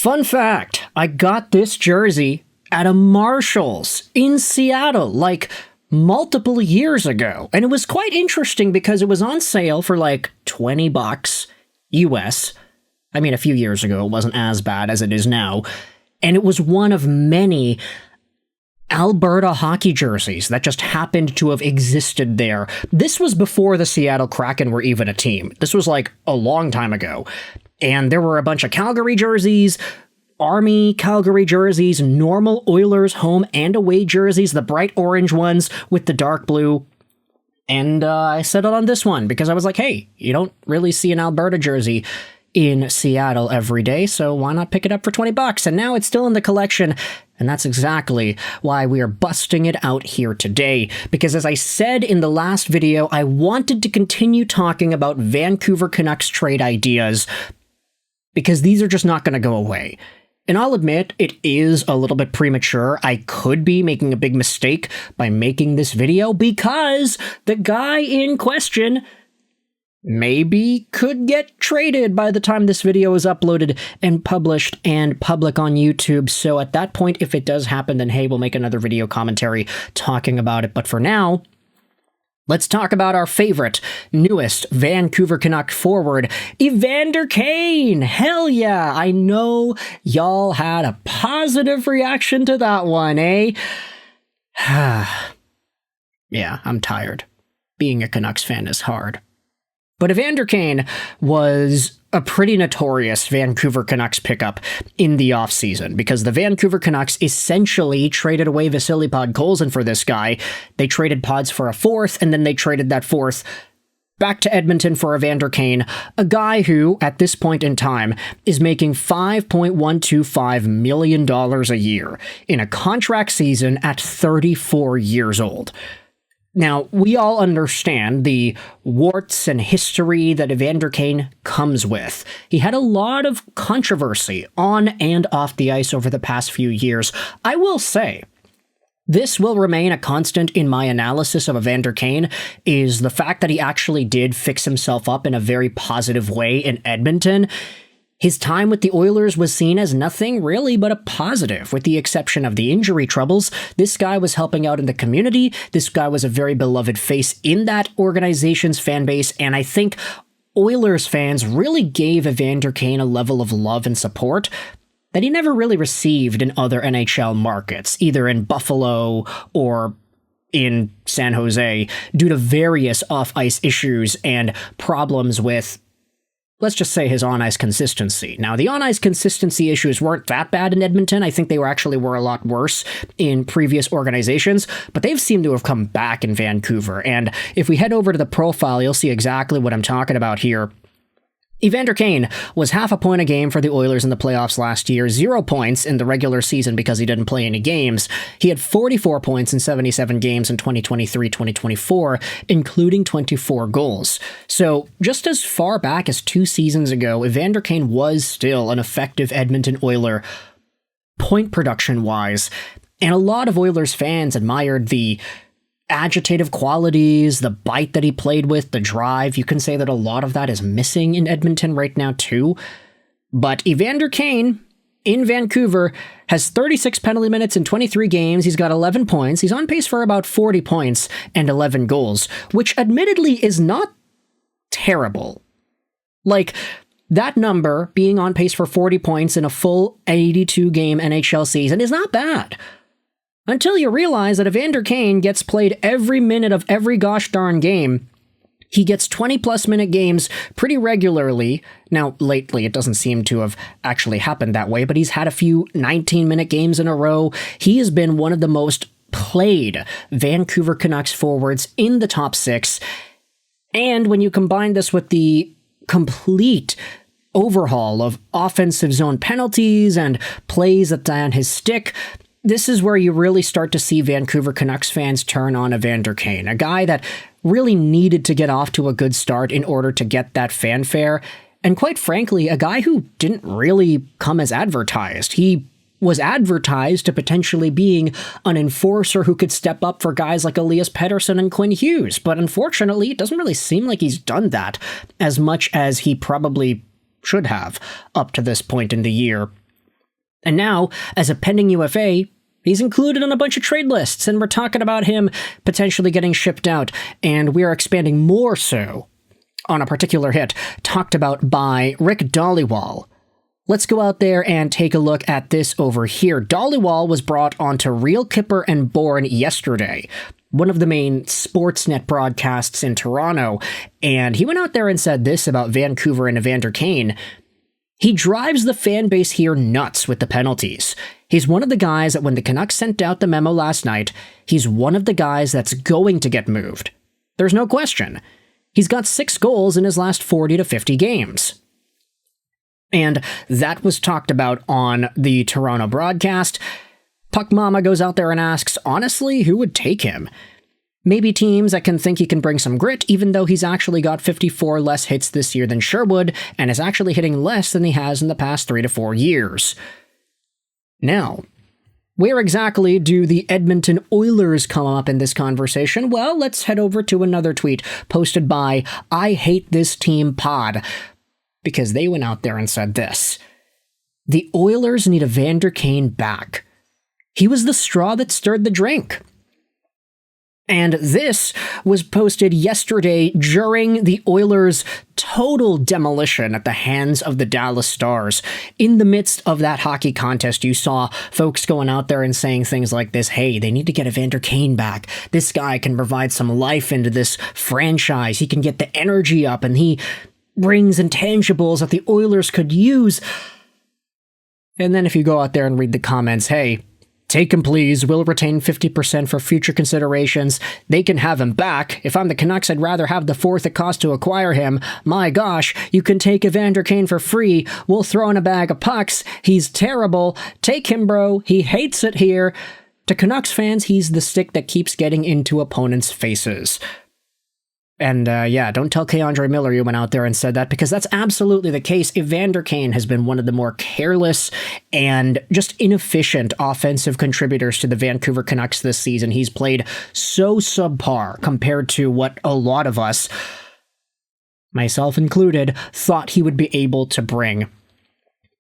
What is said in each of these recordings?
Fun fact, I got this jersey at a Marshall's in Seattle, like multiple years ago. And it was quite interesting because it was on sale for like $20 US. I mean, a few years ago, it wasn't as bad as it is now. And it was one of many Alberta hockey jerseys that just happened to have existed there. This was before the Seattle Kraken were even a team. This was like a long time ago. And there were a bunch of Calgary jerseys, Army Calgary jerseys, normal Oilers home and away jerseys, the bright orange ones with the dark blue. And I settled on this one because I was like, hey, you don't really see an Alberta jersey in Seattle every day, so why not pick it up for $20? And now it's still in the collection, and that's exactly why we are busting it out here today. Because as I said in the last video, I wanted to continue talking about Vancouver Canucks trade ideas, because these are just not going to go away. And I'll admit, it is a little bit premature. I could be making a big mistake by making this video, because the guy in question maybe could get traded by the time this video is uploaded and published and public on YouTube. So at that point, if it does happen, then hey, we'll make another video commentary talking about it. But for now, let's talk about our favorite, newest Vancouver Canuck forward, Evander Kane. Hell yeah, I know y'all had a positive reaction to that one, eh? Yeah, I'm tired. Being a Canucks fan is hard. But Evander Kane was a pretty notorious Vancouver Canucks pickup in the offseason, because the Vancouver Canucks essentially traded away Vasily Podkolzin for this guy. They traded Pods for a fourth, and then they traded that fourth back to Edmonton for Evander Kane, a guy who, at this point in time, is making $5.125 million a year in a contract season at 34 years old. Now, we all understand the warts and history that Evander Kane comes with. He had a lot of controversy on and off the ice over the past few years. I will say, this will remain a constant in my analysis of Evander Kane, is the fact that he actually did fix himself up in a very positive way in Edmonton. His time with the Oilers was seen as nothing really but a positive, with the exception of the injury troubles. This guy was helping out in the community. This guy was a very beloved face in that organization's fan base, and I think Oilers fans really gave Evander Kane a level of love and support that he never really received in other NHL markets, either in Buffalo or in San Jose, due to various off-ice issues and problems with, let's just say, his on-ice consistency. Now, the on-ice consistency issues weren't that bad in Edmonton. I think they actually were a lot worse in previous organizations, but they've seemed to have come back in Vancouver. And if we head over to the profile, you'll see exactly what I'm talking about here. Evander Kane was half a point a game for the Oilers in the playoffs last year, 0 points in the regular season because he didn't play any games. He had 44 points in 77 games in 2023-2024, including 24 goals. So just as far back as 2 seasons ago, Evander Kane was still an effective Edmonton Oiler, point production-wise. And a lot of Oilers fans admired the agitative qualities, the bite that he played with, the drive. You can say that a lot of that is missing in Edmonton right now too. But Evander Kane in Vancouver has 36 penalty minutes in 23 games. He's got 11 points. He's on pace for about 40 points and 11 goals, which admittedly is not terrible. Like, that number being on pace for 40 points in a full 82-game NHL season is not bad. Until you realize that Evander Kane gets played every minute of every gosh darn game. He gets 20-plus minute games pretty regularly. Now, lately, it doesn't seem to have actually happened that way, but he's had a few 19-minute games in a row. He has been one of the most played Vancouver Canucks forwards in the top 6. And when you combine this with the complete overhaul of offensive zone penalties and plays that die on his stick, this is where you really start to see Vancouver Canucks fans turn on Evander Kane, a guy that really needed to get off to a good start in order to get that fanfare, and quite frankly, a guy who didn't really come as advertised. He was advertised to potentially being an enforcer who could step up for guys like Elias Pettersson and Quinn Hughes, but unfortunately, it doesn't really seem like he's done that as much as he probably should have up to this point in the year. And now, as a pending UFA, he's included on a bunch of trade lists, and we're talking about him potentially getting shipped out, and we are expanding more so on a particular hit talked about by Rick Dhaliwal. Let's go out there and take a look at this over here. Dhaliwal was brought onto Real Kipper and Bourne yesterday, one of the main Sportsnet broadcasts in Toronto, and he went out there and said this about Vancouver and Evander Kane. He drives the fan base here nuts with the penalties. He's one of the guys that when the Canucks sent out the memo last night, he's one of the guys that's going to get moved. There's no question. He's got 6 goals in his last 40 to 50 games. And that was talked about on the Toronto broadcast. Puck Mama goes out there and asks, honestly, who would take him? Maybe teams that can think he can bring some grit, even though he's actually got 54 less hits this year than Sherwood, and is actually hitting less than he has in the past 3 to 4 years. Now, where exactly do the Edmonton Oilers come up in this conversation? Well, let's head over to another tweet posted by I Hate This Team Pod, because they went out there and said this. The Oilers need Evander Kane back. He was the straw that stirred the drink. And this was posted yesterday during the Oilers' total demolition at the hands of the Dallas Stars. In the midst of that hockey contest, you saw folks going out there and saying things like this, hey, they need to get Evander Kane back. This guy can provide some life into this franchise. He can get the energy up, and he brings intangibles that the Oilers could use. And then if you go out there and read the comments, hey, take him please, we'll retain 50% for future considerations. They can have him back. If I'm the Canucks, I'd rather have the fourth it cost to acquire him. My gosh, you can take Evander Kane for free. We'll throw in a bag of pucks. He's terrible. Take him, bro. He hates it here. To Canucks fans, he's the stick that keeps getting into opponents' faces. And yeah, don't tell K'Andre Miller you went out there and said that, because that's absolutely the case. Evander Kane has been one of the more careless and just inefficient offensive contributors to the Vancouver Canucks this season. He's played so subpar compared to what a lot of us, myself included, thought he would be able to bring.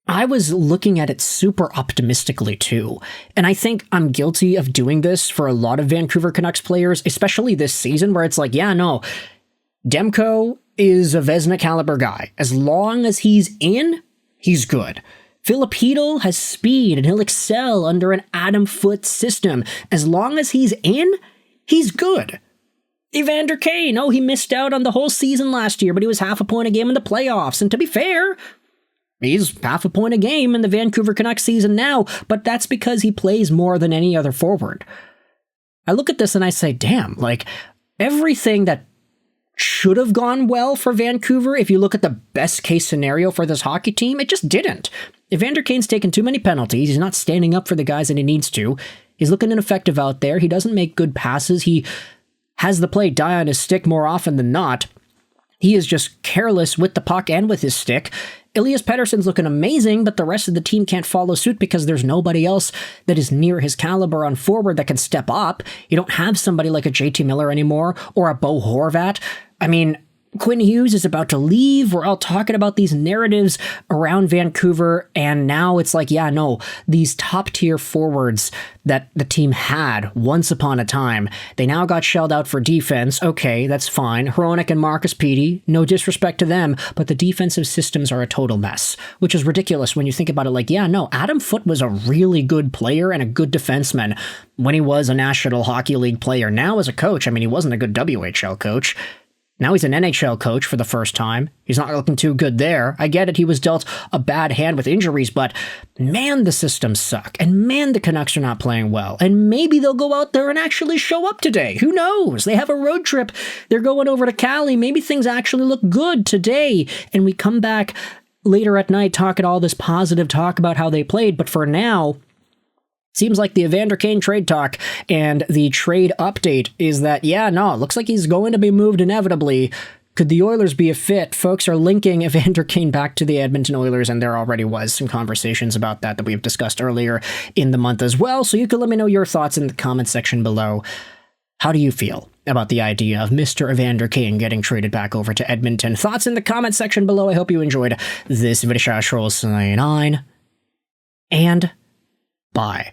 I was looking at it super optimistically too, and I think I'm guilty of doing this for a lot of Vancouver Canucks players, especially this season, where it's like, yeah, no, Demko is a Vezina caliber guy. As long as he's in, he's good. Filipino has speed and he'll excel under an Adam Foote system. As long as he's in, he's good. Evander Kane, he missed out on the whole season last year, but he was half a point a game in the playoffs, and to be fair, he's half a point a game in the Vancouver Canucks season now, but that's because he plays more than any other forward. I look at this and I say, damn, like, everything that should have gone well for Vancouver, if you look at the best case scenario for this hockey team, it just didn't. Evander Kane's taken too many penalties. He's not standing up for the guys that he needs to. He's looking ineffective out there. He doesn't make good passes. He has the play die on his stick more often than not. He is just careless with the puck and with his stick. Elias Pettersson's looking amazing, but the rest of the team can't follow suit because there's nobody else that is near his caliber on forward that can step up. You don't have somebody like a JT Miller anymore, or a Bo Horvat. I mean, Quinn Hughes is about to leave. We're all talking about these narratives around Vancouver, and now it's like, yeah, no, these top-tier forwards that the team had once upon a time, they now got shelled out for defense. Okay, that's fine. Hronik and Marcus Petey, no disrespect to them, but the defensive systems are a total mess, which is ridiculous when you think about it. Like, yeah, no, Adam Foote was a really good player and a good defenseman when he was a National Hockey League player. Now as a coach, I mean, he wasn't a good WHL coach. Now he's an NHL coach for the first time. He's not looking too good there. I get it, he was dealt a bad hand with injuries, but man, the systems suck. And man, the Canucks are not playing well. And maybe they'll go out there and actually show up today. Who knows? They have a road trip. They're going over to Cali. Maybe things actually look good today. And we come back later at night talking all this positive talk about how they played. But for now, seems like the Evander Kane trade talk and the trade update is that, yeah, no, it looks like he's going to be moved inevitably. Could the Oilers be a fit? Folks are linking Evander Kane back to the Edmonton Oilers, and there already was some conversations about that we've discussed earlier in the month as well. So you can let me know your thoughts in the comment section below. How do you feel about the idea of Mr. Evander Kane getting traded back over to Edmonton? Thoughts in the comment section below. I hope you enjoyed this video. 9. and bye.